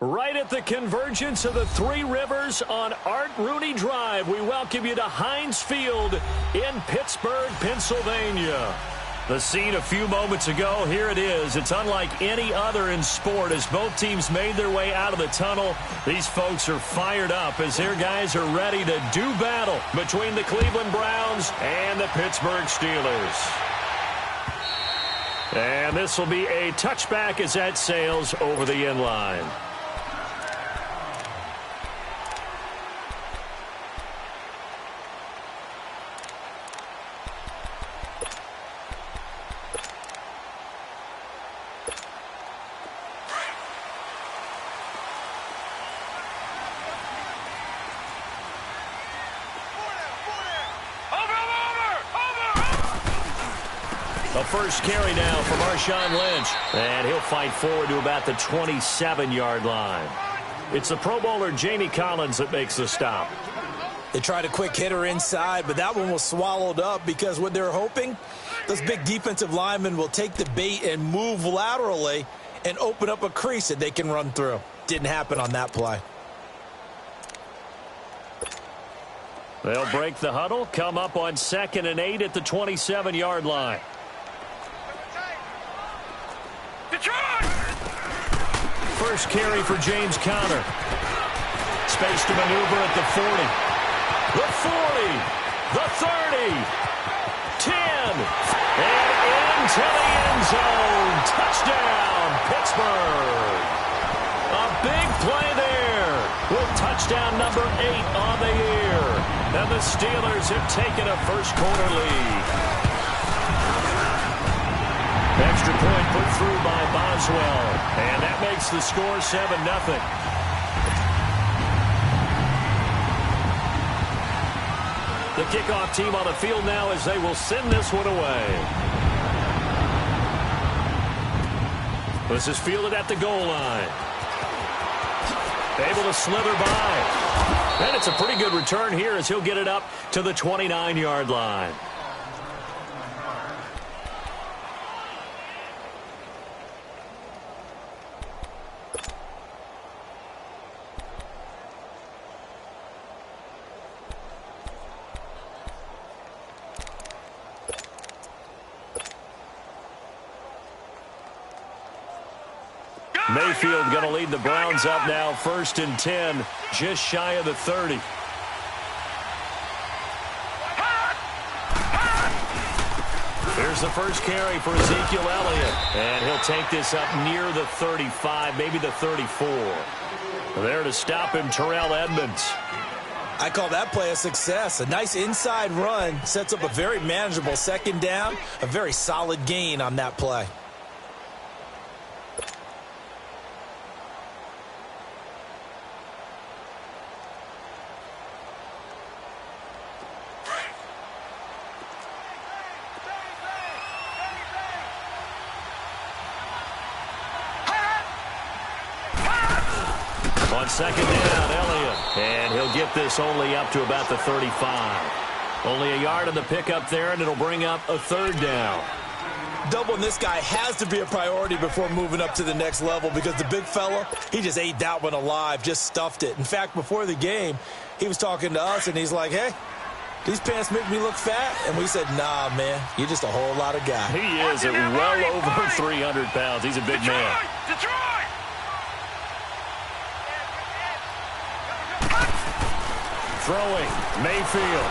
Right at the convergence of the Three Rivers on Art Rooney Drive, we welcome you to Heinz Field in Pittsburgh, Pennsylvania. The scene a few moments ago, here it is. It's unlike any other in sport as both teams made their way out of the tunnel. These folks are fired up as their guys are ready to do battle between the Cleveland Browns and the Pittsburgh Steelers. And this will be a touchback as that sails over the end line. A first carry now for Marshawn Lynch. And he'll fight forward to about the 27-yard line. It's the Pro Bowler Jamie Collins that makes the stop. They tried a quick hitter inside, but that one was swallowed up because what they're hoping, those big defensive linemen will take the bait and move laterally and open up a crease that they can run through. Didn't happen on that play. They'll break the huddle, come up on 2nd and 8 at the 27-yard line. First carry for James Conner. Space to maneuver at the 40. The 40. The 30. 10. And into the end zone. Touchdown, Pittsburgh. A big play there with touchdown number 8 on the year. And the Steelers have taken a first quarter lead. Extra point put through by Boswell. And that makes the score 7-0. The kickoff team on the field now as they will send this one away. This is fielded at the goal line. Able to slither by. And it's a pretty good return here as he'll get it up to the 29-yard line. Mayfield going to lead the Browns up now, 1st and 10, just shy of the 30. Here's the first carry for Ezekiel Elliott, and he'll take this up near the 35, maybe the 34. There to stop him, Terrell Edmonds. I call that play a success. A nice inside run sets up a very manageable 2nd down, a very solid gain on that play. On 2nd down, Elliott. And he'll get this only up to about the 35. Only a yard on the pickup there, and it'll bring up a 3rd down. Doubling this guy has to be a priority before moving up to the next level because the big fella, he just ate that one alive, just stuffed it. In fact, before the game, he was talking to us, and he's like, hey, these pants make me look fat. And we said, nah, man, you're just a whole lot of guy. He is at well over 300 pounds. He's a big man. Detroit! Throwing, Mayfield.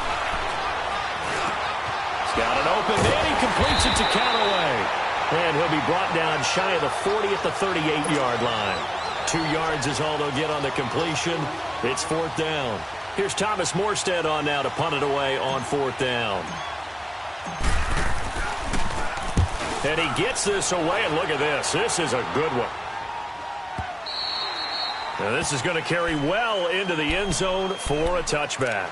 He's got an open man. He completes it to Callaway. And he'll be brought down shy of the 40 at the 38-yard line. 2 yards is all they'll get on the completion. It's 4th down. Here's Thomas Morstead on now to punt it away on 4th down. And he gets this away, and look at this. This is a good one. Now this is going to carry well into the end zone for a touchback.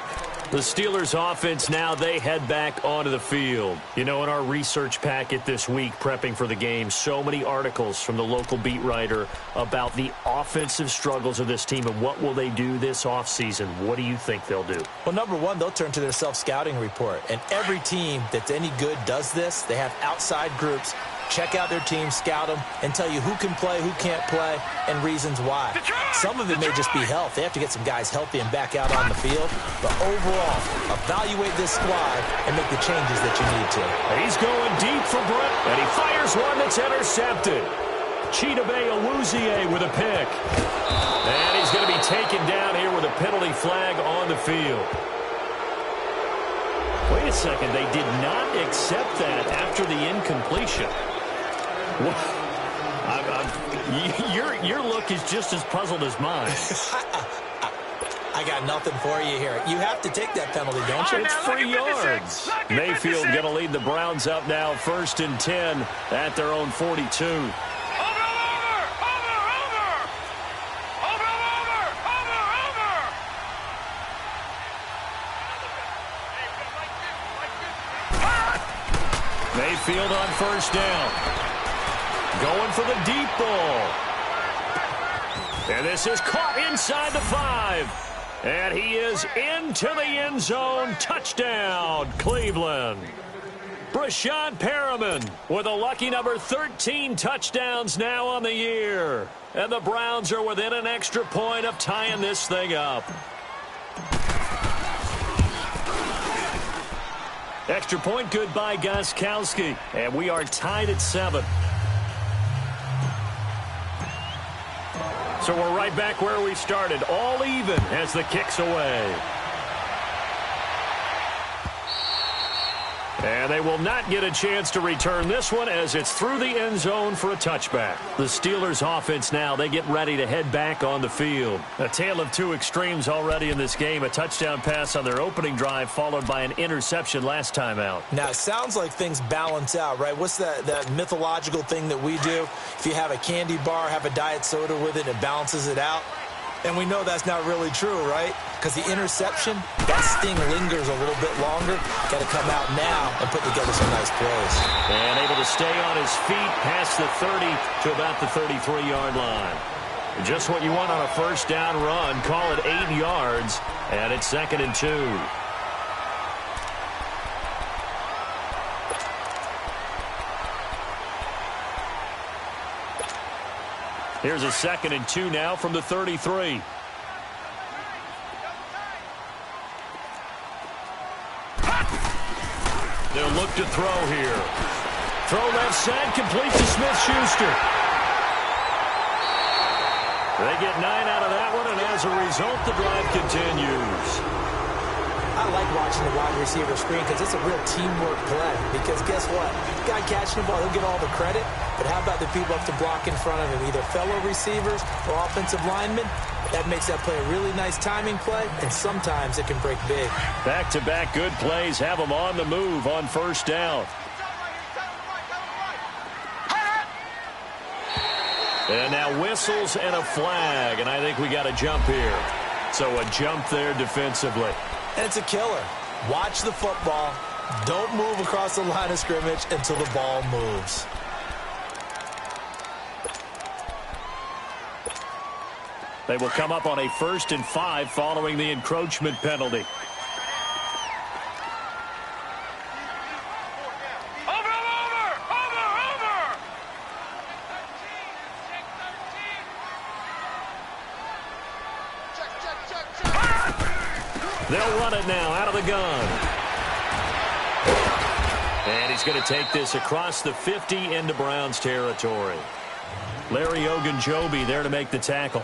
The Steelers offense now, they head back onto the field. You know, in our research packet this week, prepping for the game, so many articles from the local beat writer about the offensive struggles of this team and what will they do this offseason. What do you think they'll do? Well, number one, they'll turn to their self-scouting report. And every team that's any good does this. They have outside groups check out their team, scout them, and tell you who can play, who can't play, and reasons why. Some of it may just be health. They have to get some guys healthy and back out on the field. But overall, evaluate this squad and make the changes that you need to. He's going deep for Brett, and he fires one that's intercepted. Chidobe Awuzie with a pick. And he's going to be taken down here with a penalty flag on the field. Wait a second, they did not accept that after the incompletion. Your look is just as puzzled as mine. I got nothing for you here. You have to take that penalty, don't you? It's 3 yards. Mayfield going to lead the Browns up now, 1st and 10 at their own 42. Mayfield on 1st down. Going for the deep ball. And this is caught inside the 5. And he is into the end zone. Touchdown, Cleveland. Brashad Perriman with a lucky number 13 touchdowns now on the year. And the Browns are within an extra point of tying this thing up. Extra point good by Gostkowski. And we are tied at 7. So we're right back where we started. All even as the kick's away. And they will not get a chance to return this one as it's through the end zone for a touchback. The Steelers offense now, they get ready to head back on the field. A tale of two extremes already in this game. A touchdown pass on their opening drive followed by an interception last time out. Now, it sounds like things balance out, right? What's that mythological thing that we do? If you have a candy bar, have a diet soda with it, it balances it out. And we know that's not really true, right? Because the interception, that sting lingers a little bit longer. Got to come out now and put together some nice plays. And able to stay on his feet past the 30 to about the 33-yard line. Just what you want on a 1st down run. Call it 8 yards, and it's 2nd and 2. Here's a 2nd and 2 now from the 33. They'll look to throw here. Throw left side, complete to Smith-Schuster. They get 9 out of that one, and as a result, the drive continues. I like watching the wide receiver screen because it's a real teamwork play. Because guess what? The guy catching the ball, he'll get all the credit. But how about the people up to block in front of him, either fellow receivers or offensive linemen? That makes that play a really nice timing play, and sometimes it can break big. Back-to-back good plays have them on the move on 1st down. And now whistles and a flag, and I think we got a jump here. So a jump there defensively. And it's a killer. Watch the football. Don't move across the line of scrimmage until the ball moves. They will come up on a 1st and 5 following the encroachment penalty. They'll run it now out of the gun. And he's going to take this across the 50 into Browns territory. Larry Ogunjobi there to make the tackle.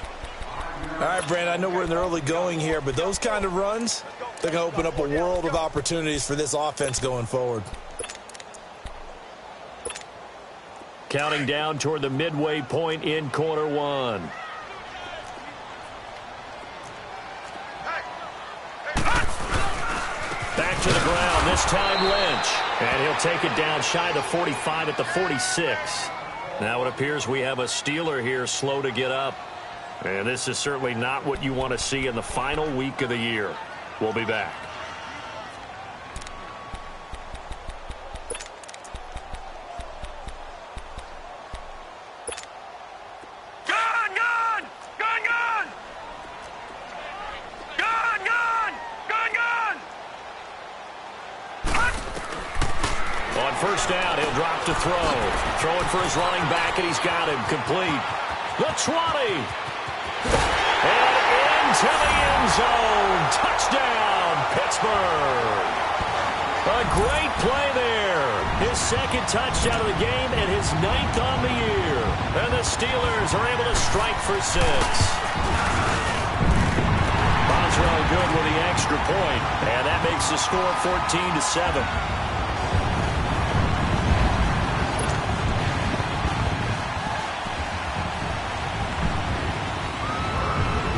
All right, Brandon, I know we're in the early going here, but those kind of runs, they're going to open up a world of opportunities for this offense going forward. Counting down toward the midway point in quarter 1. Back to the ground, this time Lynch. And he'll take it down shy of the 45 at the 46. Now it appears we have a Steeler here slow to get up. And this is certainly not what you want to see in the final week of the year. We'll be back. On first down. He'll drop to throw. Throwing for his running back, and he's got him complete. The 20. And into the end zone. Touchdown, Pittsburgh. A great play there. His second touchdown of the game and his 9th on the year. And the Steelers are able to strike for 6. Boswell good with the extra point, and that makes the score 14-7.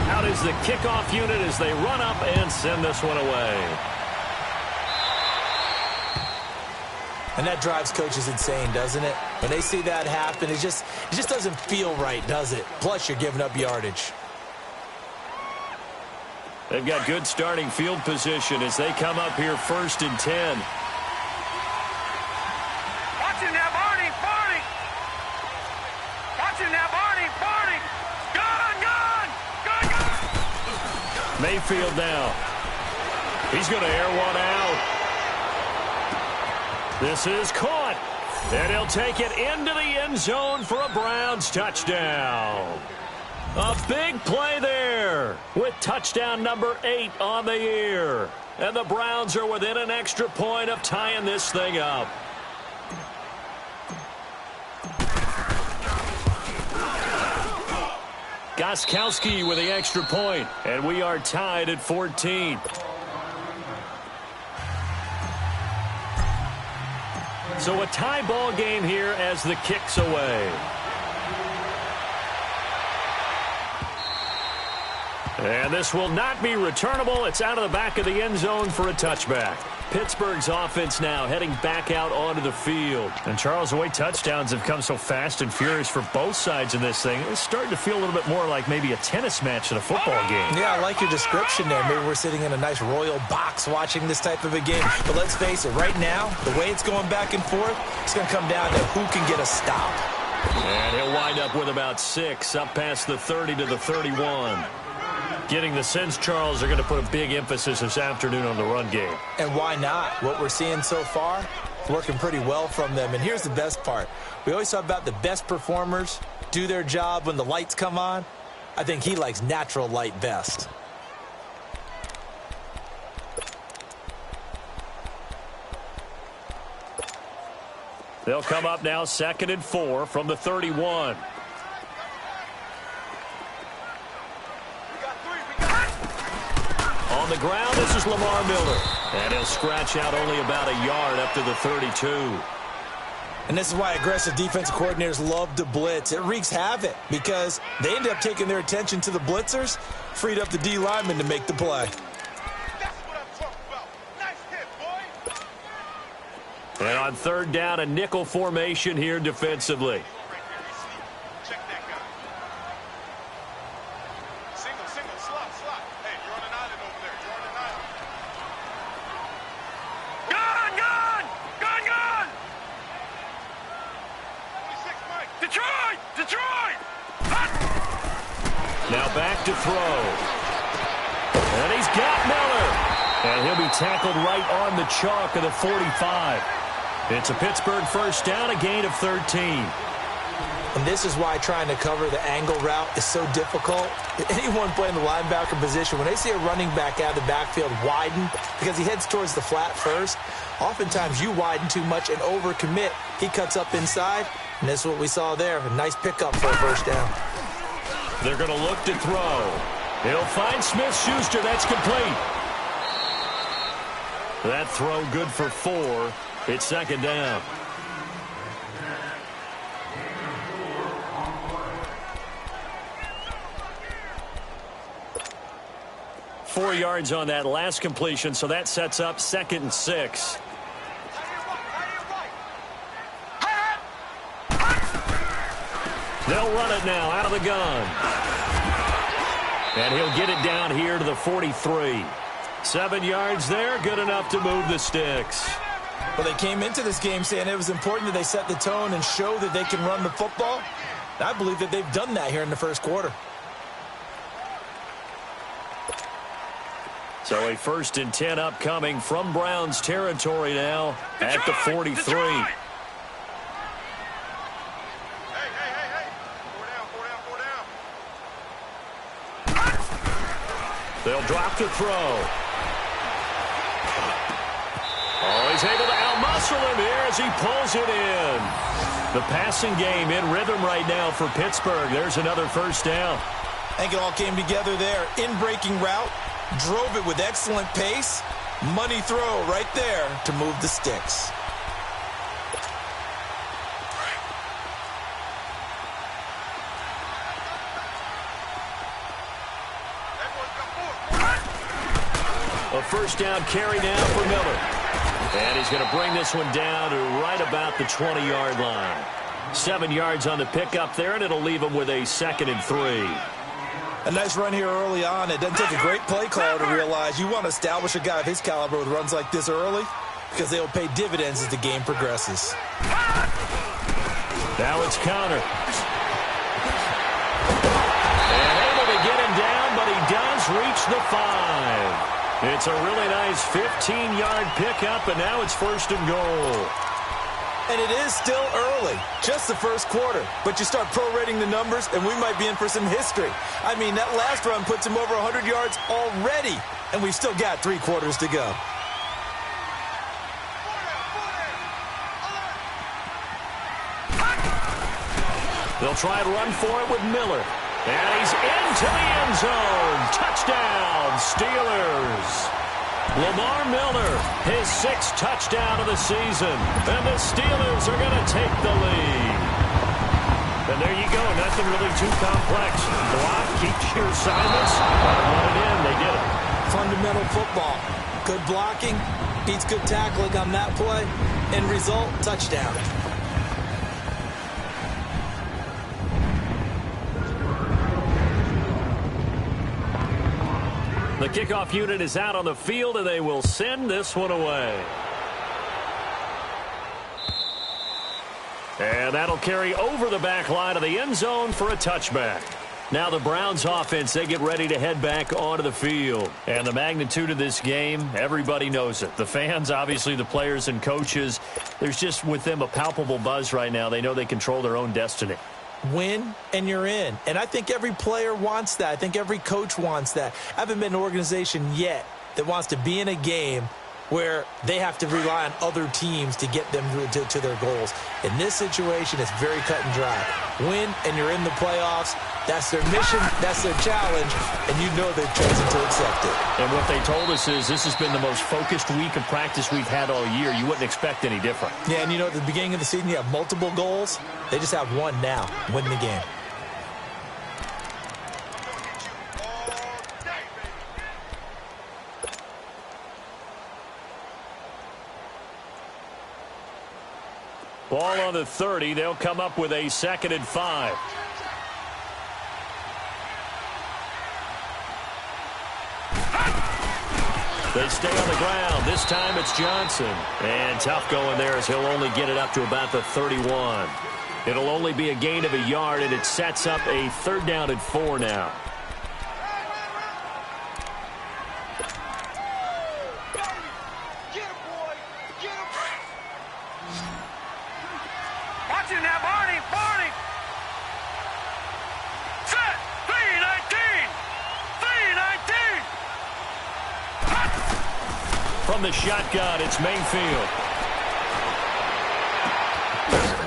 Out is the kickoff unit as they run up and send this one away. And that drives coaches insane, doesn't it? When they see that happen, it just doesn't feel right, does it? Plus, you're giving up yardage. They've got good starting field position as they come up here 1st and 10. Watch him now, Barney, Barney. Watch him now, Barney, Barney. Gun. Mayfield now. He's going to air one out. This is caught, and he'll take it into the end zone for a Browns touchdown. A big play there with touchdown number 8 on the year. And the Browns are within an extra point of tying this thing up. Gostkowski with the extra point, and we are tied at 14. So a tie ball game here as the kick's away. And this will not be returnable. It's out of the back of the end zone for a touchback. Pittsburgh's offense now heading back out onto the field. And Charles, the way touchdowns have come so fast and furious for both sides in this thing, it's starting to feel a little bit more like maybe a tennis match than a football game. Yeah, I like your description there. Maybe we're sitting in a nice royal box watching this type of a game. But let's face it, right now, the way it's going back and forth, it's going to come down to who can get a stop. And he'll wind up with about 6 up past the 30 to the 31. Getting the sense, Charles, they're going to put a big emphasis this afternoon on the run game. And why not? What we're seeing so far, working pretty well from them. And here's the best part. We always talk about the best performers do their job when the lights come on. I think he likes natural light best. They'll come up now 2nd and 4 from the 31. On the ground, this is Lamar Miller. And he'll scratch out only about a yard up to the 32. And this is why aggressive defensive coordinators love to blitz. It wreaks havoc because they end up taking their attention to the blitzers, freed up the D lineman to make the play. That's what I'm talking about. Nice hit, boy. And on 3rd down, a nickel formation here defensively. Check that guy. Single, slot. Hey, you're on an island over there. You're on an island. Gun! 26, Mike. Detroit! Now back to throw. And he's got Miller. And he'll be tackled right on the chalk of the 45. It's a Pittsburgh first down, a gain of 13. And this is why trying to cover the angle route is so difficult. Anyone playing the linebacker position, when they see a running back out of the backfield widen because he heads towards the flat first, oftentimes you widen too much and overcommit. He cuts up inside, and this is what we saw there. A nice pickup for a first down. They're going to look to throw. He'll find Smith-Schuster. That's complete. That throw good for 4. It's 2nd down. Four yards on that last completion, so that sets up 2nd and 6. They'll run it now out of the gun. And he'll get it down here to the 43. 7 yards there, good enough to move the sticks. Well, they came into this game saying it was important that they set the tone and show that they can run the football. I believe that they've done that here in the first quarter. So a 1st and 10 upcoming from Browns territory now at the 43. Hey. They'll drop to throw. Oh, he's able to outmuscle him here as he pulls it in. The passing game in rhythm right now for Pittsburgh. There's another 1st down. I think it all came together there. In-breaking route, drove it with excellent pace. Money throw right there to move the sticks. A 1st down carry now for Miller. And he's going to bring this one down to right about the 20-yard line. 7 yards on the pickup there, and it'll leave him with a 2nd and 3. A nice run here early on. It doesn't take a great play caller to realize you want to establish a guy of his caliber with runs like this early because they'll pay dividends as the game progresses. Now it's counter. And able to get him down, but he does reach the 5. It's a really nice 15-yard pickup, and now it's 1st and goal. And it is still early, just the 1st quarter. But you start prorating the numbers, and we might be in for some history. I mean, that last run puts him over 100 yards already, and we've still got 3 quarters to go. They'll try and run for it with Miller. And he's into the end zone. Touchdown, Steelers. Lamar Miller, his 6th touchdown of the season. And the Steelers are going to take the lead. And there you go. Nothing really too complex. Block, keep your assignments. Run it in. They did it. Fundamental football. Good blocking beats good tackling on that play. End result, touchdown. The kickoff unit is out on the field, and they will send this one away. And that'll carry over the back line of the end zone for a touchback. Now the Browns offense, they get ready to head back onto the field. And the magnitude of this game, everybody knows it. The fans, obviously the players and coaches, there's just with them a palpable buzz right now. They know they control their own destiny. Win, and you're in. And I think every player wants that. I think every coach wants that. I haven't been in an organization yet that wants to be in a game where they have to rely on other teams to get them to their goals. In this situation, it's very cut and dry. Win, and you're in the playoffs. That's their mission. That's their challenge. And you know they've chosen to accept it. And what they told us is this has been the most focused week of practice we've had all year. You wouldn't expect any different. Yeah, and you know, at the beginning of the season, you have multiple goals. They just have one now, win the game. Ball on the 30. They'll come up with a 2nd and 5. They stay on the ground. This time it's Johnson. And tough going there as he'll only get it up to about the 31. It'll only be a gain of a yard, and it sets up a 3rd down and 4 now. Watching now, Barney. Set. 319. 319. From the shotgun, it's Mayfield.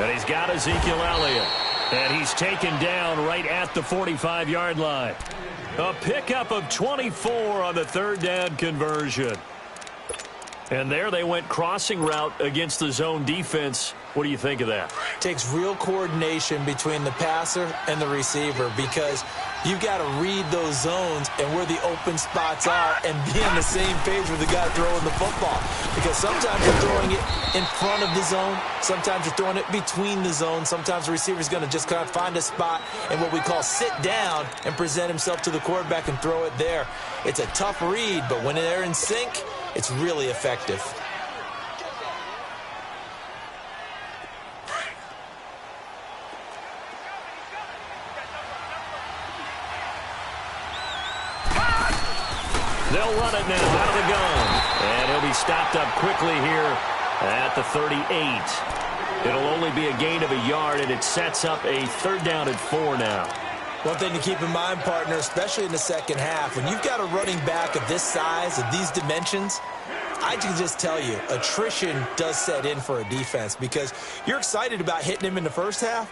And he's got Ezekiel Elliott. And he's taken down right at the 45-yard line. A pickup of 24 on the 3rd down conversion. And there they went crossing route against the zone defense. What do you think of that? Takes real coordination between the passer and the receiver because you've got to read those zones and where the open spots are and be on the same page with the guy throwing the football. Because sometimes you're throwing it in front of the zone. Sometimes you're throwing it between the zones. Sometimes the receiver's going to just kind of find a spot and what we call sit down and present himself to the quarterback and throw it there. It's a tough read, but when they're in sync, it's really effective. They'll They'll run it now out of the gun. And he'll be stopped up quickly here at the 38. It'll only be a gain of a yard, and it sets up a 3rd down and 4 now. One thing to keep in mind, partner, especially in the second half, when you've got a running back of this size, of these dimensions, I can just tell you, attrition does set in for a defense because you're excited about hitting him in the first half.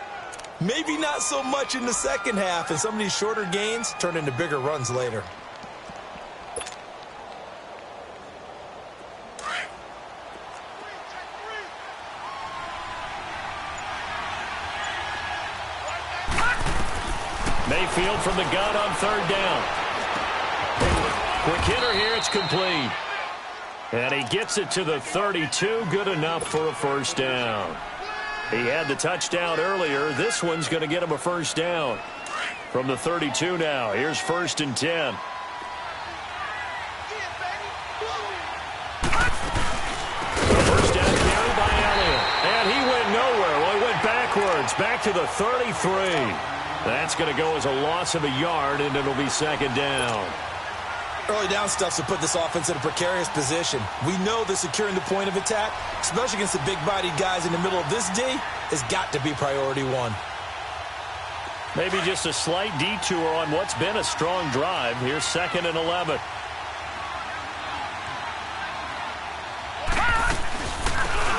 Maybe not so much in the second half, and some of these shorter gains turn into bigger runs later. Mayfield from the gun on 3rd down. Quick hitter here, it's complete. And he gets it to the 32, good enough for a 1st down. He had the touchdown earlier. This one's going to get him a 1st down. From the 32 now, here's 1st and 10. First down carry by Elliott. And he went nowhere. Well, he went backwards, back to the 33. That's going to go as a loss of a yard, and it'll be 2nd down. Early down stuff to put this offense in a precarious position. We know that securing the point of attack, especially against the big-bodied guys in the middle of this D, has got to be priority 1. Maybe just a slight detour on what's been a strong drive. Here's 2nd and 11.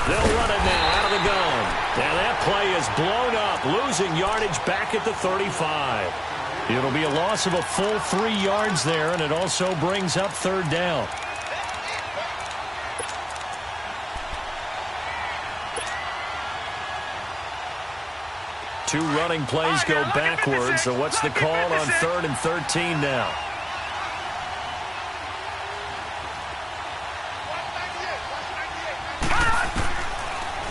They'll run it now out of the gun. And that play is blown up, losing yardage back at the 35. It'll be a loss of a full 3 yards there, and it also brings up 3rd down. Two running plays go backwards, so what's the call on 3rd and 13 now?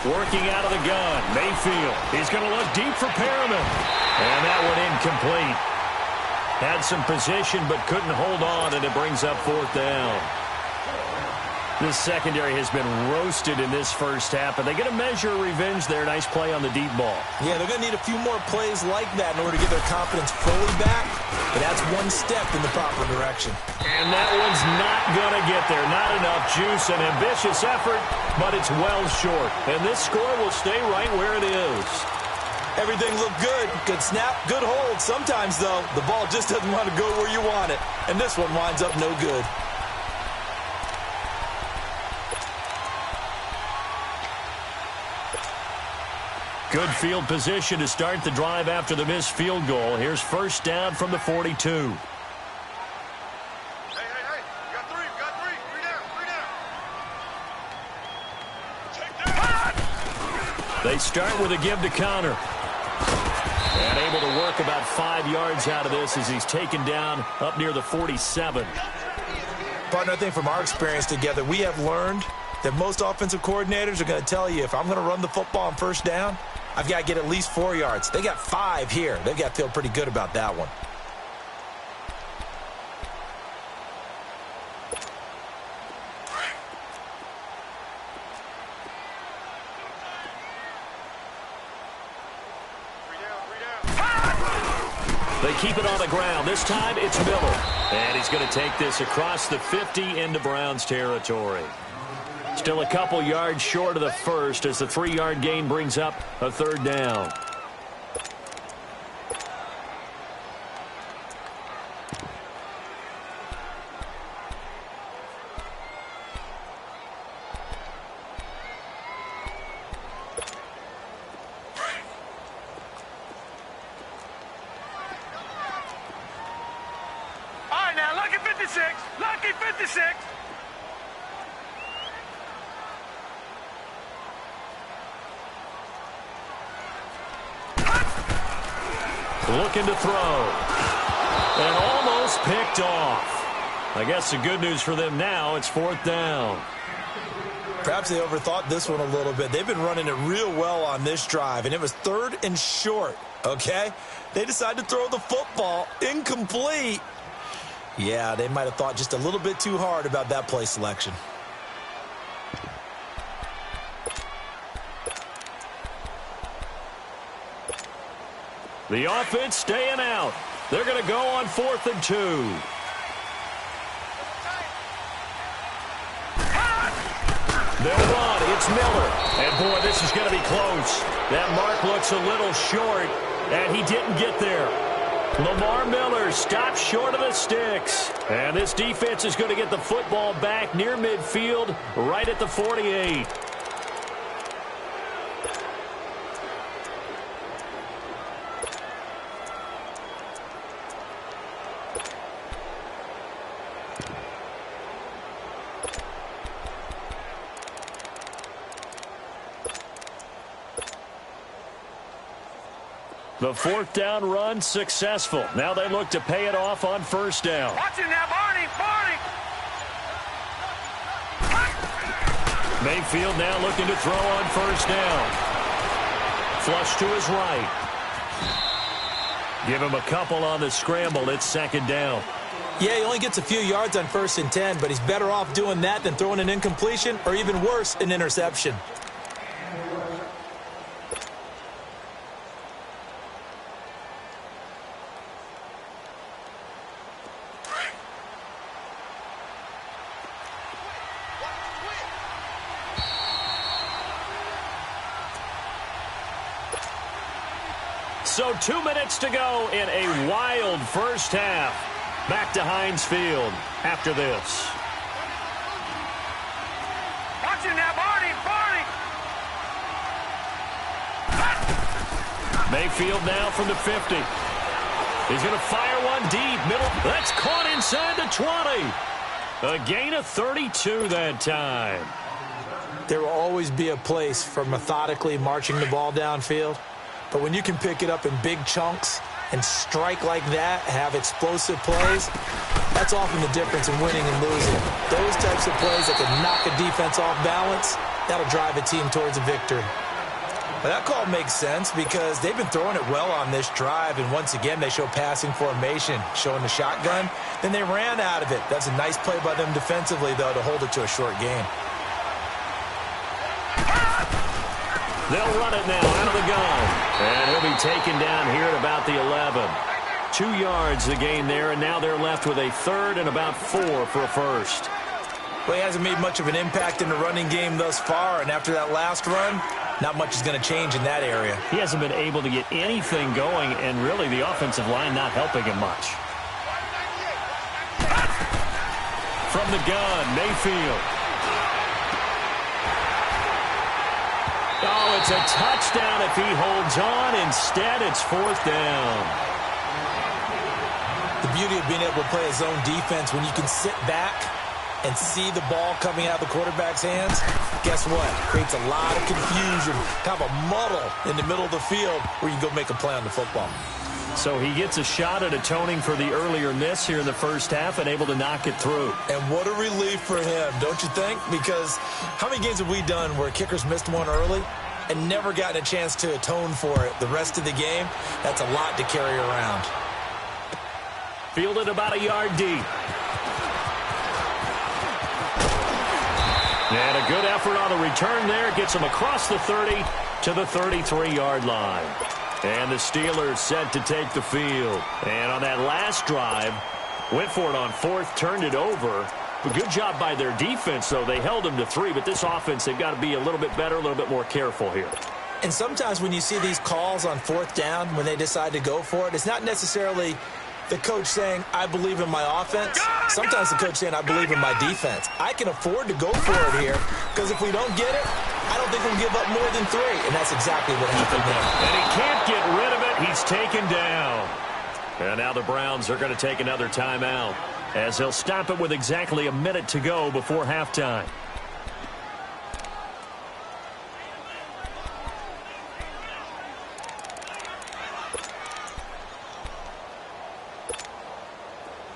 Working out of the gun, Mayfield. He's going to look deep for Perriman. And that one incomplete. Had some position but couldn't hold on, and it brings up 4th down. This secondary has been roasted in this first half, and they get a measure of revenge there. Nice play on the deep ball. Yeah, they're going to need a few more plays like that in order to get their confidence fully back, but that's one step in the proper direction. And that one's not going to get there. Not enough juice, an ambitious effort, but it's well short. And this score will stay right where it is. Everything looked good. Good snap, good hold. Sometimes, though, the ball just doesn't want to go where you want it. And this one winds up no good. Good field position to start the drive after the missed field goal. Here's 1st down from the 42. Hey. You got 3. Take that. They start with a give to Counter. And able to work about 5 yards out of this as he's taken down up near the 47. Partner, I think from our experience together, we have learned that most offensive coordinators are going to tell you, if I'm going to run the football on 1st down, I've got to get at least 4 yards. They got 5 here. They've got to feel pretty good about that one. They keep it on the ground. This time it's Miller. And he's going to take this across the 50 into Browns territory. Still a couple yards short of the first as the 3-yard gain brings up a 3rd down. All right, now, lucky 56. Lucky 56. Looking to throw. And almost picked off. I guess the good news for them now, it's 4th down. Perhaps they overthought this one a little bit. They've been running it real well on this drive, and it was 3rd and short, okay? They decided to throw the football incomplete. Yeah, they might have thought just a little bit too hard about that play selection. The offense staying out. They're going to go on 4th and 2. They'll run. It's Miller. And, boy, this is going to be close. That mark looks a little short, and he didn't get there. Lamar Miller stops short of the sticks. And this defense is going to get the football back near midfield, right at the 48. The fourth down run successful. Now they look to pay it off on first down. Watch it now, Barney, Barney. Mayfield now looking to throw on first down. Flush to his right. Give him a couple on the scramble. It's second down. Yeah, he only gets a few yards on 1st and 10, but he's better off doing that than throwing an incompletion or even worse, an interception. So 2 minutes to go in a wild first half. Back to Heinz Field after this. Watch it now, Barney, Barney. Mayfield now from the 50. He's going to fire one deep. Middle. That's caught inside the 20. A gain of 32 that time. There will always be a place for methodically marching the ball downfield. But when you can pick it up in big chunks and strike like that, have explosive plays, that's often the difference in winning and losing. Those types of plays that can knock a defense off balance, that'll drive a team towards a victory. Well, that call makes sense because they've been throwing it well on this drive, and once again, they show passing formation, showing the shotgun. Then they ran out of it. That's a nice play by them defensively, though, to hold it to a short game. They'll run it now out of the gun. And he'll be taken down here at about the 11. 2 yards the gain there, and now they're left with a third and about 4 for a first. Well, he hasn't made much of an impact in the running game thus far, and after that last run, not much is going to change in that area. He hasn't been able to get anything going, and really the offensive line not helping him much. From the gun, Mayfield. Oh, it's a touchdown if he holds on. Instead, it's fourth down. The beauty of being able to play a zone defense when you can sit back and see the ball coming out of the quarterback's hands, guess what? Creates a lot of confusion, kind of a muddle in the middle of the field where you go make a play on the football. So he gets a shot at atoning for the earlier miss here in the first half and able to knock it through. And what a relief for him, don't you think? Because how many games have we done where kickers missed one early and never gotten a chance to atone for it the rest of the game? That's a lot to carry around. Fielded about a yard deep. And a good effort on the return there. Gets him across the 30 to the 33-yard line. And the Steelers set to take the field. And on that last drive, went for it on fourth, turned it over. But good job by their defense, though. They held them to 3, but this offense, they've got to be a little bit better, a little bit more careful here. And sometimes when you see these calls on fourth down, when they decide to go for it, it's not necessarily the coach saying, I believe in my offense. Sometimes the coach saying, I believe in my defense. I can afford to go for it here because if we don't get it, I don't think we'll give up more than 3. And that's exactly what happened there. And he can't get rid of it. He's taken down. And now the Browns are going to take another timeout as they'll stop it with exactly a minute to go before halftime.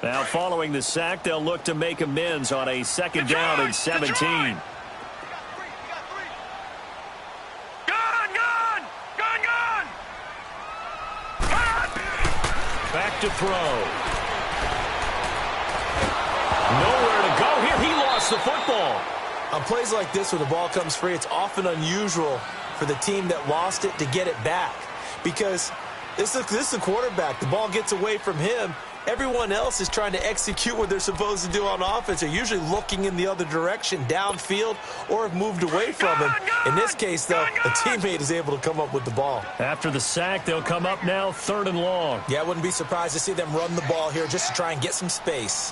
Now, following the sack, they'll look to make amends on a second down and 17. Gun, gun! Gun, gun! Back to throw. Nowhere to go here. He lost the football. On plays like this where the ball comes free, it's often unusual for the team that lost it to get it back. Because this is a quarterback. The ball gets away from him. Everyone else is trying to execute what they're supposed to do on offense. They're usually looking in the other direction, downfield, or have moved away from him. In this case, though, a teammate is able to come up with the ball. After the sack, they'll come up now 3rd and long. Yeah, I wouldn't be surprised to see them run the ball here just to try and get some space.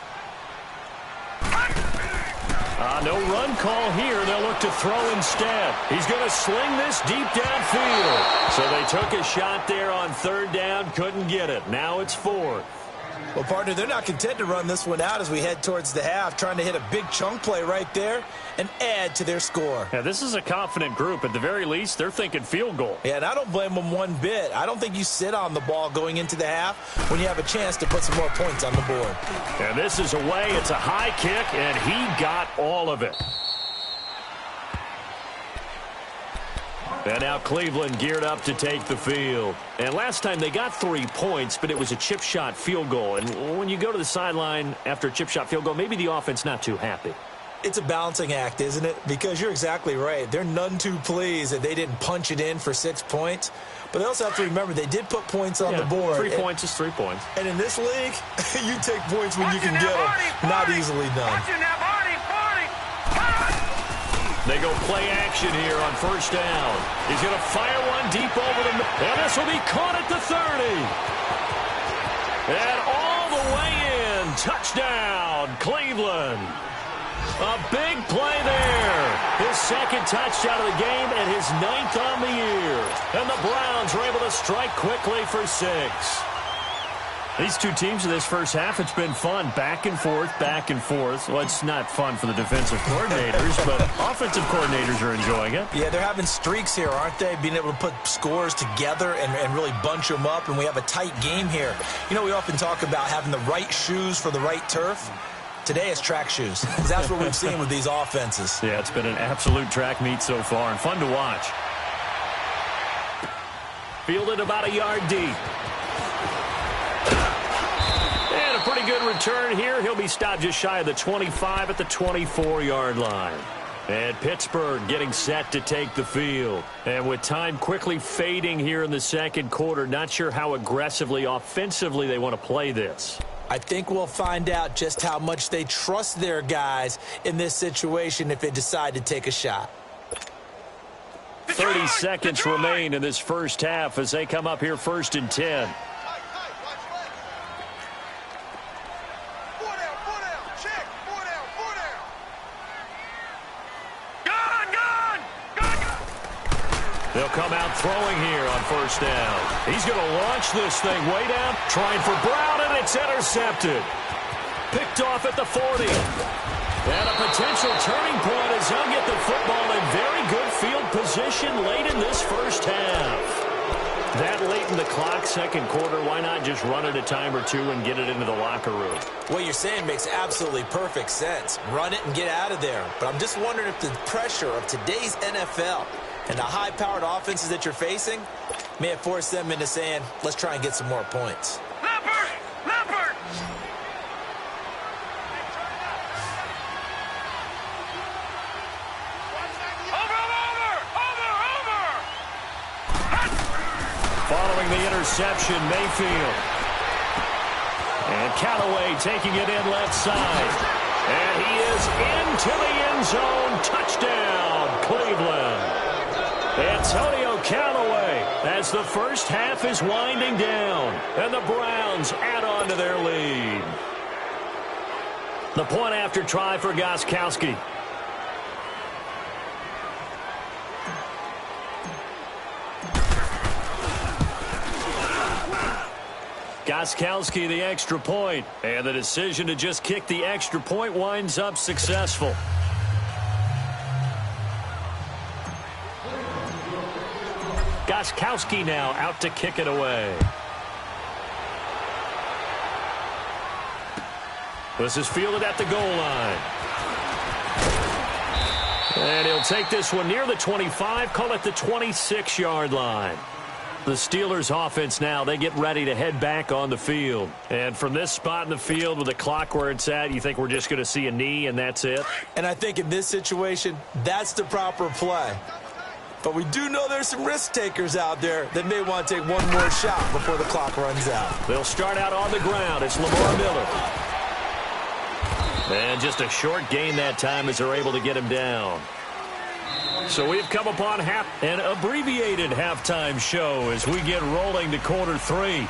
No run call here. They'll look to throw instead. He's going to sling this deep downfield. So they took a shot there on 3rd down, couldn't get it. Now it's 4th. Well, partner, they're not content to run this one out as we head towards the half, trying to hit a big chunk play right there and add to their score. Yeah, this is a confident group. At the very least, they're thinking field goal. Yeah, and I don't blame them one bit. I don't think you sit on the ball going into the half when you have a chance to put some more points on the board. And this is away. It's a high kick, and he got all of it. And now Cleveland geared up to take the field. And last time they got 3 points, but it was a chip shot field goal. And when you go to the sideline after a chip shot field goal, maybe the offense not too happy. It's a balancing act, isn't it? Because you're exactly right. They're none too pleased that they didn't punch it in for 6 points. But they also have to remember they did put points on the board. 3 points is 3 points. And in this league, you take points when you can get them. Not easily done. They go play action here on 1st down. He's going to fire one deep over the middle. And this will be caught at the 30. And all the way in. Touchdown, Cleveland. A big play there. His 2nd touchdown of the game and his 9th on the year. And the Browns are able to strike quickly for 6. These two teams in this first half, it's been fun. Back and forth, back and forth. Well, it's not fun for the defensive coordinators, but offensive coordinators are enjoying it. Yeah, they're having streaks here, aren't they? Being able to put scores together and really bunch them up, and we have a tight game here. You know, we often talk about having the right shoes for the right turf. Today it's track shoes, because that's what we've seen with these offenses. Yeah, it's been an absolute track meet so far, and fun to watch. Fielded about a yard deep. And a pretty good return here. He'll be stopped just shy of the 25 at the 24-yard line. And Pittsburgh getting set to take the field. And with time quickly fading here in the 2nd quarter, not sure how aggressively, offensively they want to play this. I think we'll find out just how much they trust their guys in this situation if they decide to take a shot. 30 seconds remain in this first half as they come up here 1st and 10. They'll come out throwing here on 1st down. He's going to launch this thing way down, trying for Brown, and it's intercepted. Picked off at the 40. And a potential turning point as he'll get the football in very good field position late in this first half. That late in the clock, 2nd quarter, why not just run it a time or two and get it into the locker room? What you're saying makes absolutely perfect sense. Run it and get out of there. But I'm just wondering if the pressure of today's NFL and the high-powered offenses that you're facing may have forced them into saying, let's try and get some more points. Leopard! Leopard! Over! Following the interception, Mayfield. And Callaway taking it in left side. And he is into the end zone. Touchdown, Cleveland. Antonio Callaway as the first half is winding down. And the Browns add on to their lead. The point after try for Gostkowski. Gostkowski the extra point. And the decision to just kick the extra point winds up successful. Gostkowski now out to kick it away. This is fielded at the goal line. And he'll take this one near the 25, call it the 26-yard line. The Steelers offense now, they get ready to head back on the field. And from this spot in the field with the clock where it's at, you think we're just going to see a knee and that's it? And I think in this situation, that's the proper play. But we do know there's some risk takers out there that may want to take one more shot before the clock runs out. They'll start out on the ground. It's Lamar Miller. And just a short gain that time as they're able to get him down. So we've come upon an abbreviated halftime show as we get rolling to quarter three.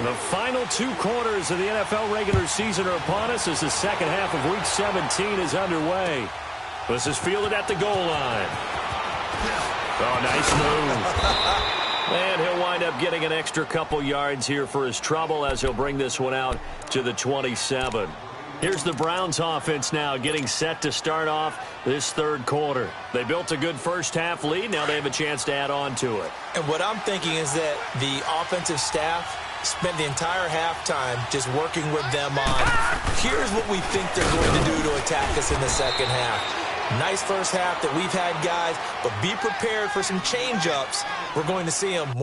The final 2 quarters of the NFL regular season are upon us as the second half of Week 17 is underway. This is fielded at the goal line. Oh, nice move. And he'll wind up getting an extra couple yards here for his trouble as he'll bring this one out to the 27. Here's the Browns offense now getting set to start off this third quarter. They built a good first half lead. Now they have a chance to add on to it. And what I'm thinking is that the offensive staff spent the entire halftime just working with them on, here's what we think they're going to do to attack us in the second half. Nice first half that we've had, guys, but be prepared for some change-ups. We're going to see them.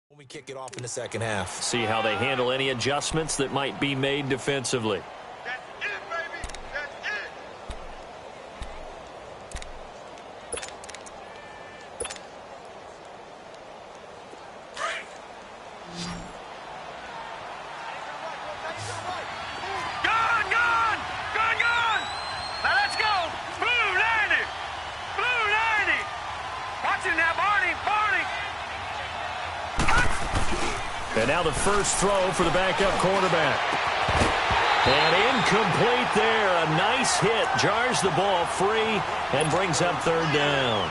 When we kick it off in the second half. See how they handle any adjustments that might be made defensively. That's it, baby. That's it. Gone, gone, gone, gone. Now let's go. Blue 90. Blue 90. Watch it now, Barney, Barney. And now the first throw for the backup quarterback. And incomplete there. A nice hit. Jars the ball free and brings up third down.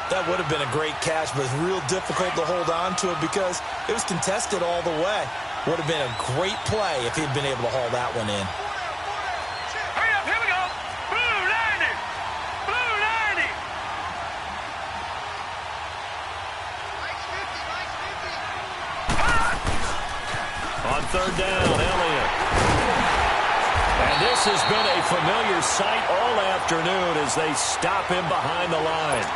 That would have been a great catch, but it's real difficult to hold on to it because it was contested all the way. Would have been a great play if he'd been able to haul that one in. Hurry up, here we go. Blue 90. Blue 90. On third down, Elliott. And this has been a familiar sight all afternoon as they stop him behind the line.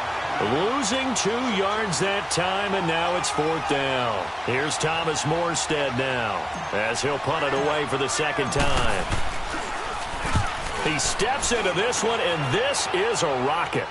Losing 2 yards that time, and now it's fourth down. Here's Thomas Morstead now as he'll punt it away for the second time. He steps into this one, and this is a rocket.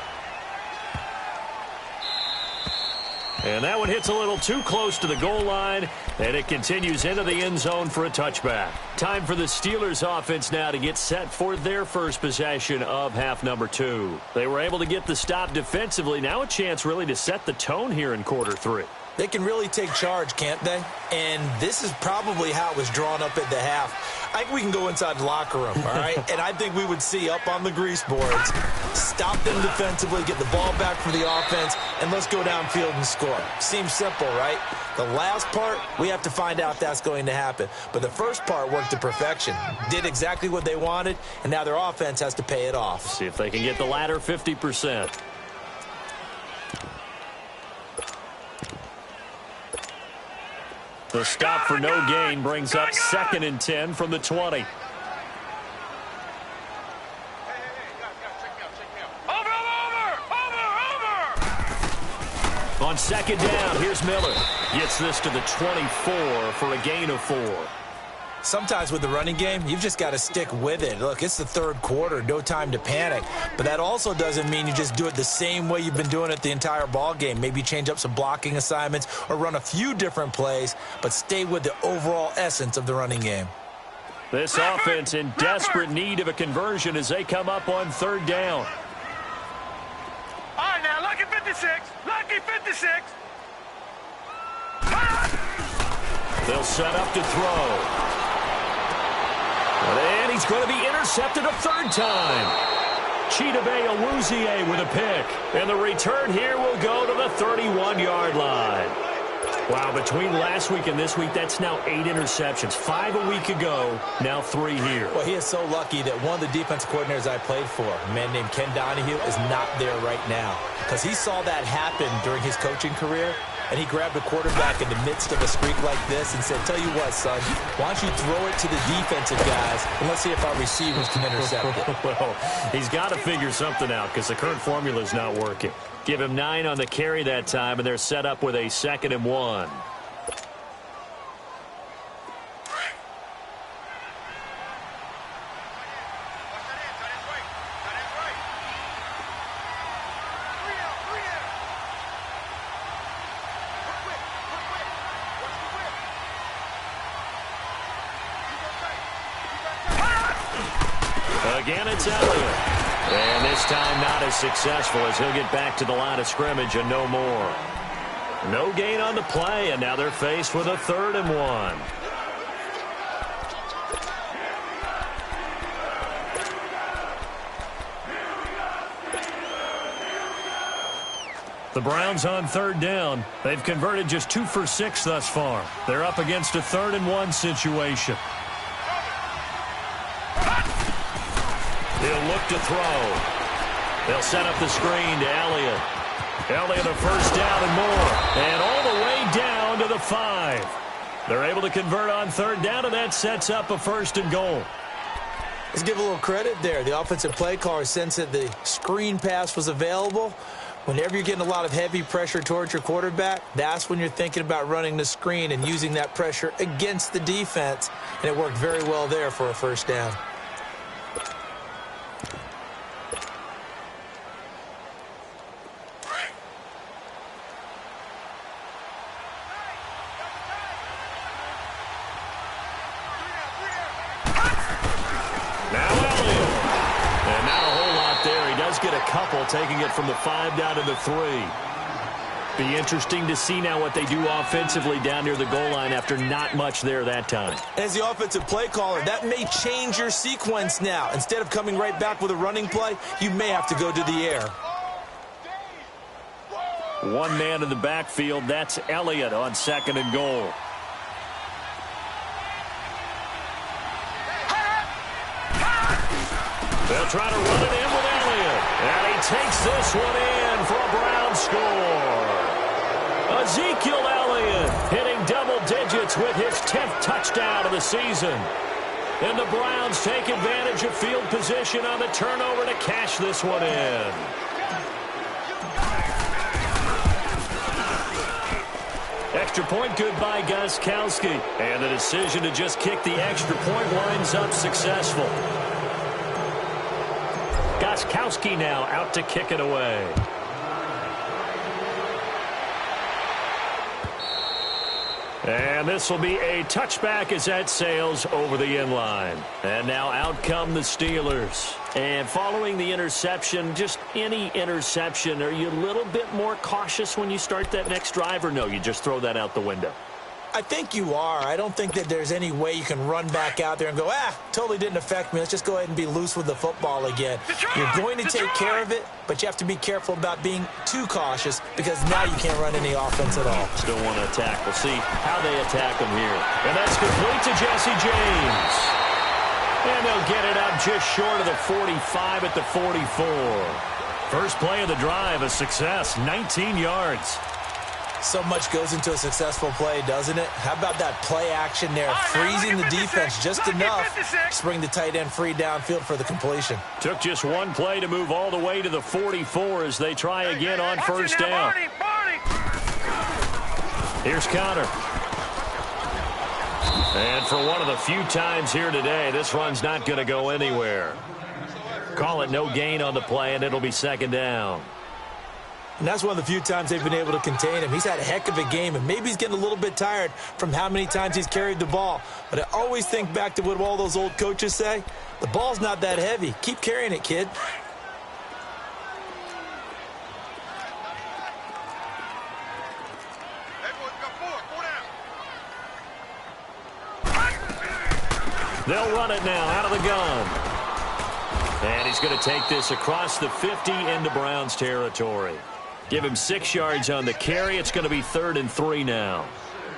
And that one hits a little too close to the goal line, and it continues into the end zone for a touchback. Time for the Steelers offense now to get set for their first possession of half number 2. They were able to get the stop defensively. Now a chance really to set the tone here in quarter 3. They can really take charge, can't they? And this is probably how it was drawn up at the half. I think we can go inside the locker room, all right? And I think we would see up on the grease boards, stop them defensively, get the ball back for the offense, and let's go downfield and score. Seems simple, right? The last part, we have to find out if that's going to happen. But the first part worked to perfection. Did exactly what they wanted, and now their offense has to pay it off. See if they can get the latter 50%. The stop for no gain brings up 2nd and 10 from the 20. On second down, here's Miller. Gets this to the 24 for a gain of 4. Sometimes with the running game, you've just got to stick with it. Look, it's the third quarter, no time to panic. But that also doesn't mean you just do it the same way you've been doing it the entire ball game. Maybe change up some blocking assignments or run a few different plays, but stay with the overall essence of the running game. This offense in desperate need of a conversion as they come up on third down. All right, now, lucky 56. Lucky 56. They'll set up to throw. And he's going to be intercepted a third time. Chidobe Awuzie with a pick. And the return here will go to the 31-yard line. Wow, between last week and this week, that's now 8 interceptions. 5 a week ago, now 3 here. Well, he is so lucky that one of the defense coordinators I played for, a man named Ken Donahue, is not there right now. Because he saw that happen during his coaching career, and he grabbed a quarterback in the midst of a streak like this and said, tell you what, son, why don't you throw it to the defensive guys, and let's see if our receivers can intercept it. Well, he's got to figure something out because the current formula is not working. Give him 9 on the carry that time, and they're set up with a 2nd and 1. Again, it's Elliott. And this time not as successful as he'll get back to the line of scrimmage and no more. No gain on the play, and now they're faced with a 3rd and 1. The Browns on 3rd down. They've converted just 2 for 6 thus far. They're up against a 3rd and 1 situation. He'll look to throw. They'll set up the screen to Elliott. Elliott a 1st down and more. And all the way down to the 5. They're able to convert on 3rd down, and that sets up a 1st and goal. Let's give a little credit there. The offensive play caller sensed that the screen pass was available. Whenever you're getting a lot of heavy pressure towards your quarterback, that's when you're thinking about running the screen and using that pressure against the defense. And it worked very well there for a 1st down. Get a couple, taking it from the 5 down to the 3. Be interesting to see now what they do offensively down near the goal line after not much there that time. As the offensive play caller, that may change your sequence now. Instead of coming right back with a running play, you may have to go to the air. One man in the backfield, that's Elliott on 2nd and goal. They'll try to run it in with Elliott. And he takes this one in for a Brown score. Ezekiel Elliott hitting double digits with his 10th touchdown of the season. And the Browns take advantage of field position on the turnover to cash this one in. Extra point good by Gostkowski. And the decision to just kick the extra point winds up successful. Gostkowski now out to kick it away. And this will be a touchback as that sails over the inline. And now out come the Steelers. And following the interception, just any interception, are you a little bit more cautious when you start that next drive, or no, you just throw that out the window? I think you are. I don't think that there's any way you can run back out there and go, totally didn't affect me. Let's just go ahead and be loose with the football again. You're going to take care of it, but you have to be careful about being too cautious because now you can't run any offense at all. Still want to attack. We'll see how they attack them here. And that's complete to Jesse James. And they'll get it up just short of the 45 at the 44. First play of the drive, a success, 19 yards. So much goes into a successful play, doesn't it? How about that play action there, freezing the defense just enough to bring the tight end free downfield for the completion. Took just one play to move all the way to the 44 as they try again on 1st down. Here's Connor. And for one of the few times here today, this run's not going to go anywhere. Call it no gain on the play, and it'll be 2nd down. And that's one of the few times they've been able to contain him. He's had a heck of a game, and maybe he's getting a little bit tired from how many times he's carried the ball. But I always think back to what all those old coaches say. The ball's not that heavy. Keep carrying it, kid. They'll run it now out of the gun. And he's going to take this across the 50 into Browns territory. Give him 6 yards on the carry. It's going to be 3rd and 3 now.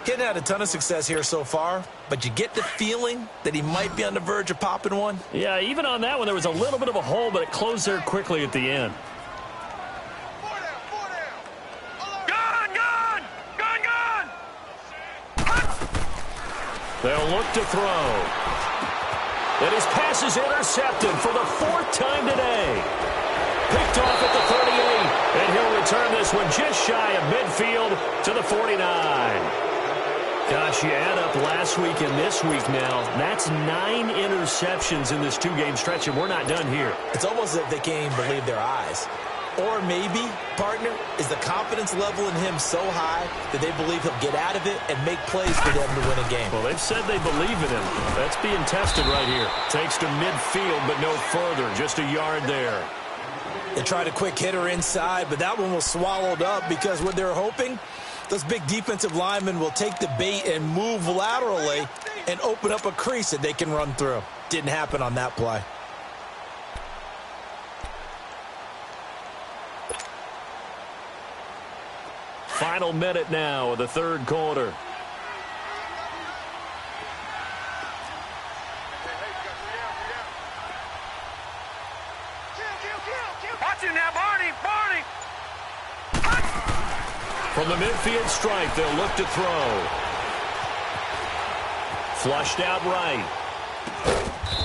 He hadn't had a ton of success here so far, but you get the feeling that he might be on the verge of popping one. Yeah, even on that one, there was a little bit of a hole, but it closed there quickly at the end. They'll look to throw. And his pass is intercepted for the 4th time today. Picked off at the 38, and he'll return this one just shy of midfield to the 49. Gosh, you add up last week and this week now. That's 9 interceptions in this 2-game stretch, and we're not done here. It's almost as if they can't even believe their eyes. Or maybe, partner, is the confidence level in him so high that they believe he'll get out of it and make plays for them to win a game. Well, they've said they believe in him. That's being tested right here. Takes to midfield, but no further. Just a yard there. They tried a quick hitter inside, but that one was swallowed up because what they're hoping, those big defensive linemen will take the bait and move laterally and open up a crease that they can run through. Didn't happen on that play. Final minute now of the 3rd quarter. Watch him now, Barney. From the midfield stripe, they'll look to throw. Flushed out right.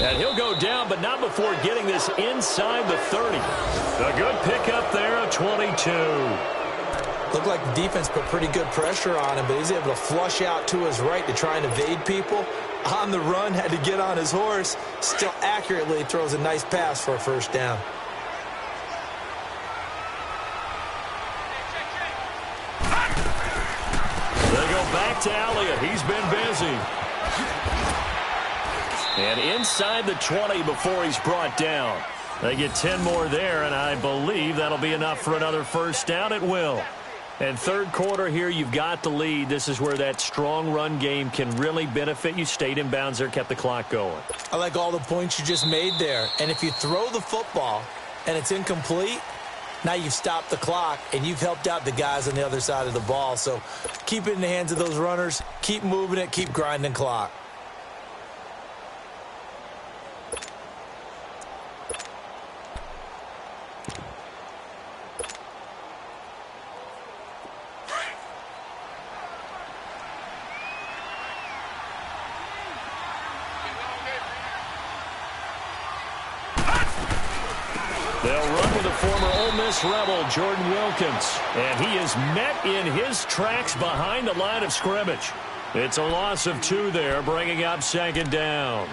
And he'll go down, but not before getting this inside the 30. A good pickup there, a 22. Looked like the defense put pretty good pressure on him, but he's able to flush out to his right to try and evade people. On the run, had to get on his horse. Still accurately throws a nice pass for a 1st down. They go back to Elliott. He's been busy. And inside the 20 before he's brought down. They get 10 more there, and I believe that'll be enough for another 1st down. It will. And 3rd quarter here, you've got the lead. This is where that strong run game can really benefit you. Stayed in bounds there, kept the clock going. I like all the points you just made there. And if you throw the football and it's incomplete, now you've stopped the clock and you've helped out the guys on the other side of the ball. So keep it in the hands of those runners. Keep moving it. Keep grinding clock. They'll run with the former Ole Miss Rebel, Jordan Wilkins. And he is met in his tracks behind the line of scrimmage. It's a loss of 2 there, bringing up 2nd down.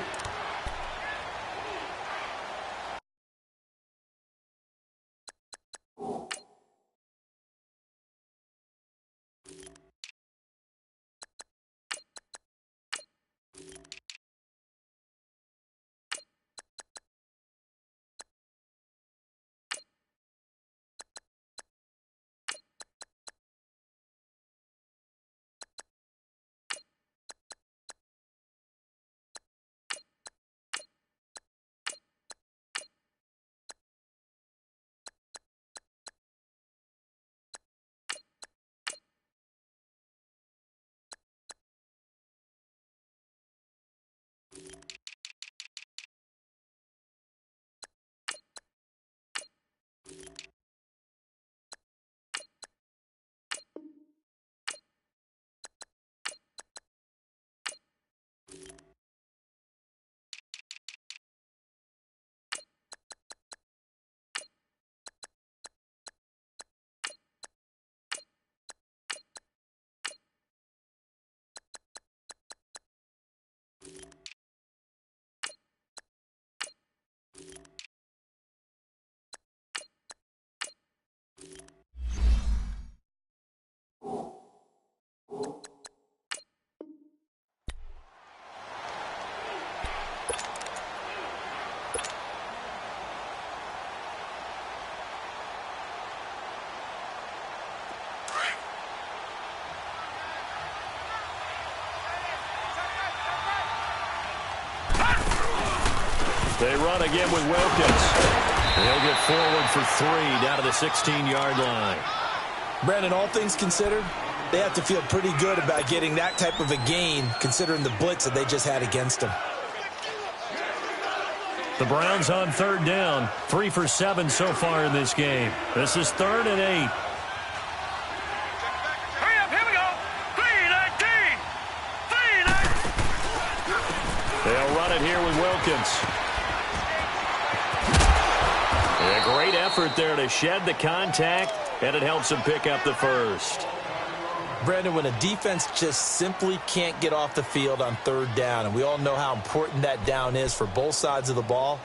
They run again with Wilkins. He'll get forward for 3 down to the 16-yard line. Brandon, all things considered, they have to feel pretty good about getting that type of a gain considering the blitz that they just had against them. The Browns on third down, 3 for 7 so far in this game. This is 3rd and 8. Hurry up, here we go. 3-19. 3-19. They'll run it here with Wilkins. A great effort there to shed the contact, and it helps them pick up the first. Brandon, when a defense just simply can't get off the field on third down, and we all know how important that down is for both sides of the ball,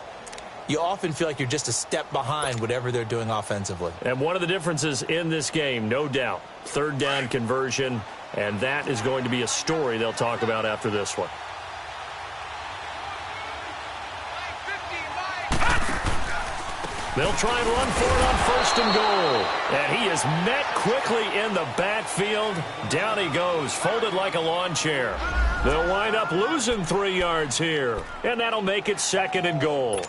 you often feel like you're just a step behind whatever they're doing offensively. And one of the differences in this game, no doubt, third down conversion, and that is going to be a story they'll talk about after this one. They'll try and run for it on 1st and goal. And he is met quickly in the backfield. Down he goes, folded like a lawn chair. They'll wind up losing 3 yards here. And that'll make it 2nd and goal.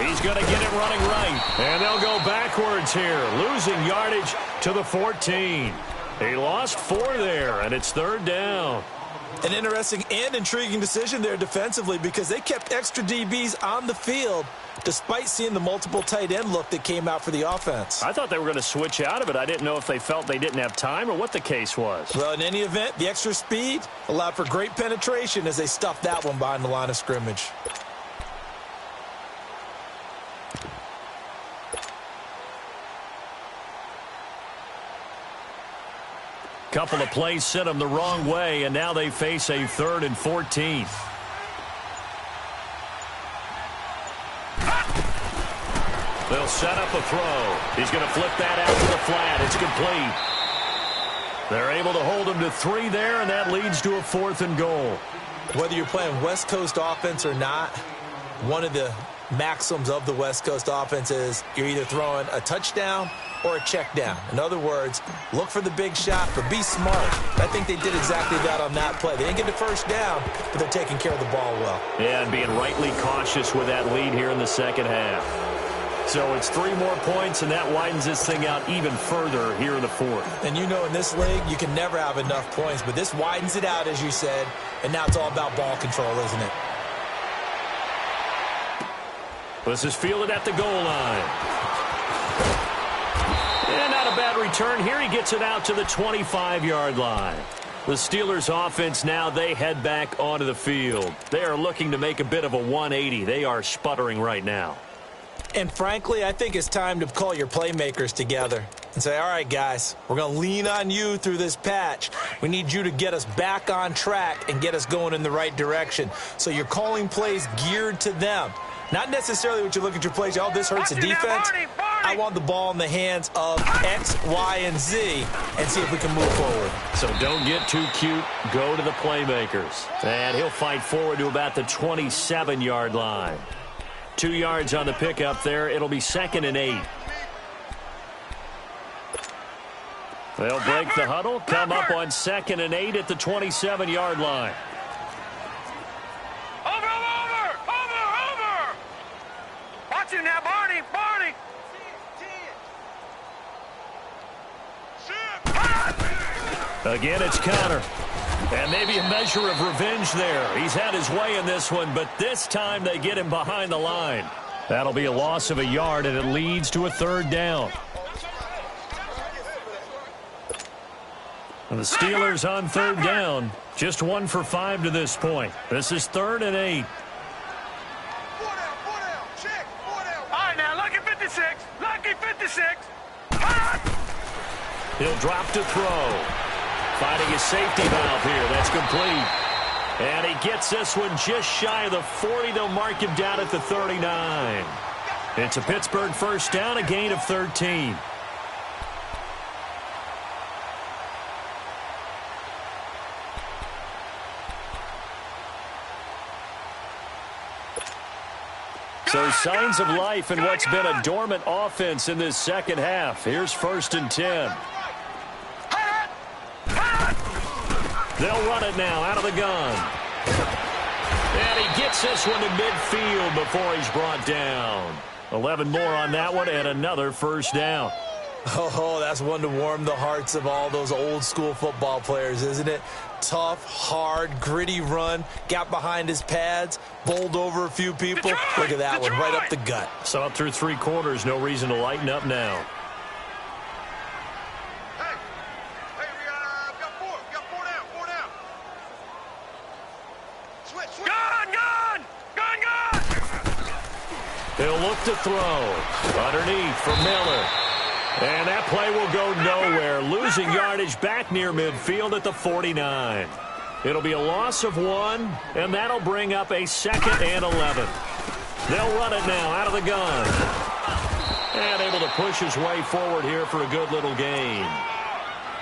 He's going to get it running right. And they'll go backwards here, losing yardage to the 14. He lost 4 there, and it's 3rd down. An interesting and intriguing decision there defensively because they kept extra DBs on the field despite seeing the multiple tight end look that came out for the offense. I thought they were going to switch out of it. I didn't know if they felt they didn't have time or what the case was. Well, in any event, the extra speed allowed for great penetration as they stuffed that one behind the line of scrimmage. Couple of plays sent them the wrong way, and now they face a 3rd and 14. They'll set up a throw. He's going to flip that out to the flat. It's complete. They're able to hold him to 3 there, and that leads to a 4th and goal. Whether you're playing West Coast offense or not, one of the maxims of the West Coast offense is you're either throwing a touchdown or a check down. In other words, look for the big shot, but be smart. I think they did exactly that on that play. They didn't get the first down, but they're taking care of the ball well. Yeah, and being rightly cautious with that lead here in the second half. So it's 3 more points, and that widens this thing out even further here in the 4th. And you know in this league, you can never have enough points, but this widens it out, as you said, and now it's all about ball control, isn't it? This is fielded at the goal line. And not a bad return here. He gets it out to the 25-yard line. The Steelers' offense now, they head back onto the field. They are looking to make a bit of a 180. They are sputtering right now. And frankly, I think it's time to call your playmakers together and say, all right, guys, we're going to lean on you through this patch. We need you to get us back on track and get us going in the right direction. So you're calling plays geared to them. Not necessarily what you look at your plays, oh, this hurts the defense. I want the ball in the hands of X, Y, and Z and see if we can move forward. So don't get too cute. Go to the playmakers. And he'll fight forward to about the 27-yard line. 2 yards on the pickup there. It'll be 2nd and 8. They'll break the huddle, come up on 2nd and 8 at the 27-yard line. Over! Watch him now, Barney! Again, it's counter. And maybe a measure of revenge there. He's had his way in this one, but this time they get him behind the line. That'll be a loss of a yard, and it leads to a 3rd down. And the Steelers on 3rd down. Just 1 for 5 to this point. This is 3rd and 8. All right, now, lucky 56. He'll drop to throw. Finding his safety valve here. That's complete. And he gets this one just shy of the 40. They'll mark him down at the 39. It's a Pittsburgh first down, a gain of 13. So signs of life in what's been a dormant offense in this second half. Here's 1st and 10. They'll run it now out of the gun. And he gets this one to midfield before he's brought down. 11 more on that one and another first down. Oh, that's one to warm the hearts of all those old-school football players, isn't it? Tough, hard, gritty run, got behind his pads, bowled over a few people. Look at that one, right up the gut. Saw it through 3 quarters, no reason to lighten up now. Hey, we got 4. We got 4 down. Switch. Gun! He'll look to throw. Underneath for Miller. And that play will go nowhere. Losing yardage back near midfield at the 49. It'll be a loss of 1, and that'll bring up a 2nd and 11. They'll run it now out of the gun. And able to push his way forward here for a good little gain.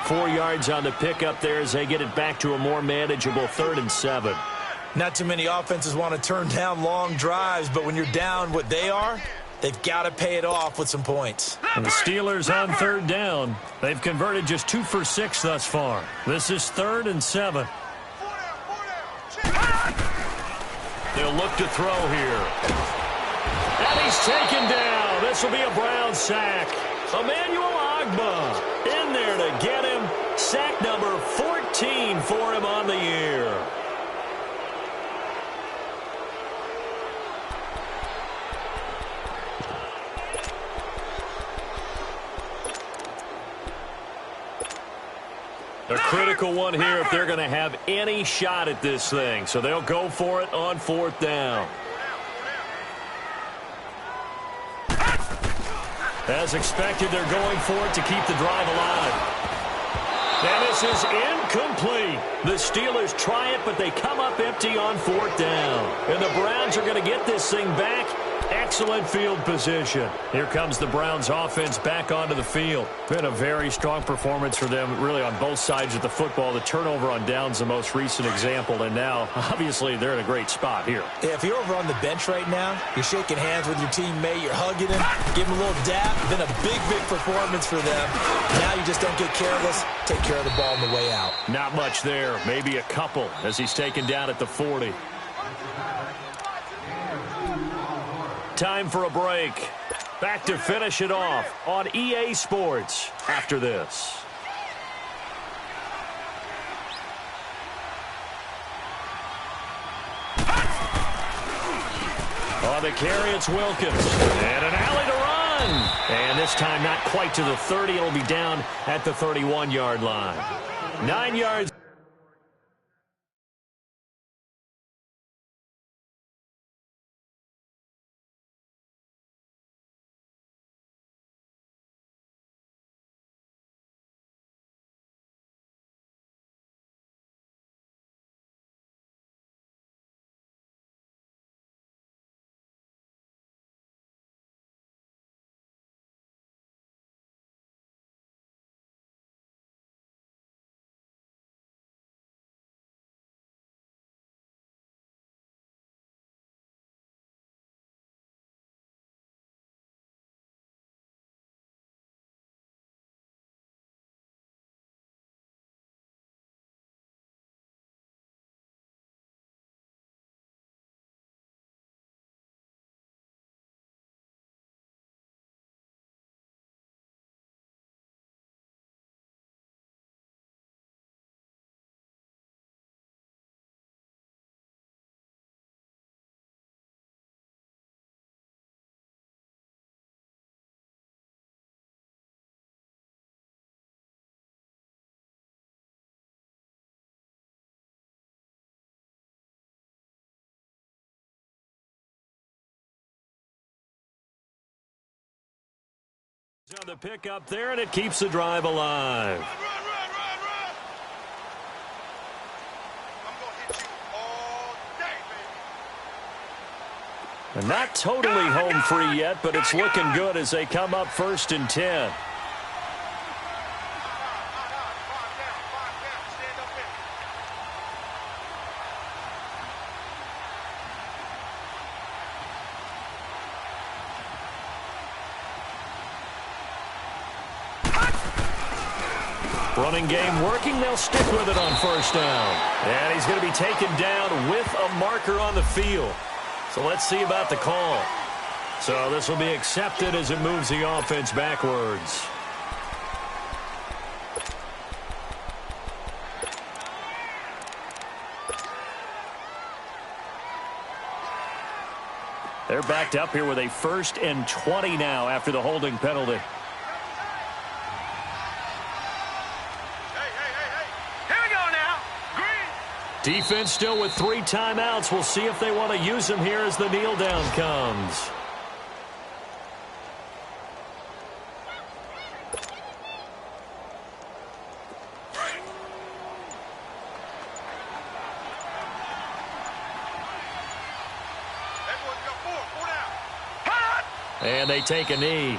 4 yards on the pickup there as they get it back to a more manageable 3rd and 7. Not too many offenses want to turn down long drives, but when you're down what they are, they've got to pay it off with some points. And the Steelers on 3rd down. They've converted just 2 for 6 thus far. This is 3rd and 7. They'll look to throw here. And he's taken down. This will be a Brown sack. Emmanuel Ogbah in there to get him. Sack number 14 for him on the year. A critical one here if they're going to have any shot at this thing. So they'll go for it on 4th down. As expected, they're going for it to keep the drive alive. And this is incomplete. The Steelers try it, but they come up empty on 4th down. And the Browns are going to get this thing back. Excellent field position. Here comes the Browns offense back onto the field. Been a very strong performance for them really on both sides of the football. The turnover on downs the most recent example, and now obviously they're in a great spot here. Yeah, if you're over on the bench right now, you're shaking hands with your teammate, you're hugging him, give him a little dap. Been a big performance for them. Now you just don't get careless. Take care of the ball on the way out. Not much there. Maybe a couple as he's taken down at the 40. Time for a break. Back to finish it off on EA Sports after this. On the carry, it's Wilkins. And an alley to run. And this time not quite to the 30. It'll be down at the 31-yard line. 9 yards. On the pick up there, and it keeps the drive alive. Run. I'm going to hit you all day, baby. And not totally home free yet, but it's looking good as they come up 1st and 10. Running game working. They'll stick with it on first down. And he's going to be taken down with a marker on the field. So let's see about the call. So this will be accepted as it moves the offense backwards. They're backed up here with a 1st and 20 now after the holding penalty. Here we go now. Green. Defense still with 3 timeouts. We'll see if they want to use them here as the kneel down comes. And they take a knee.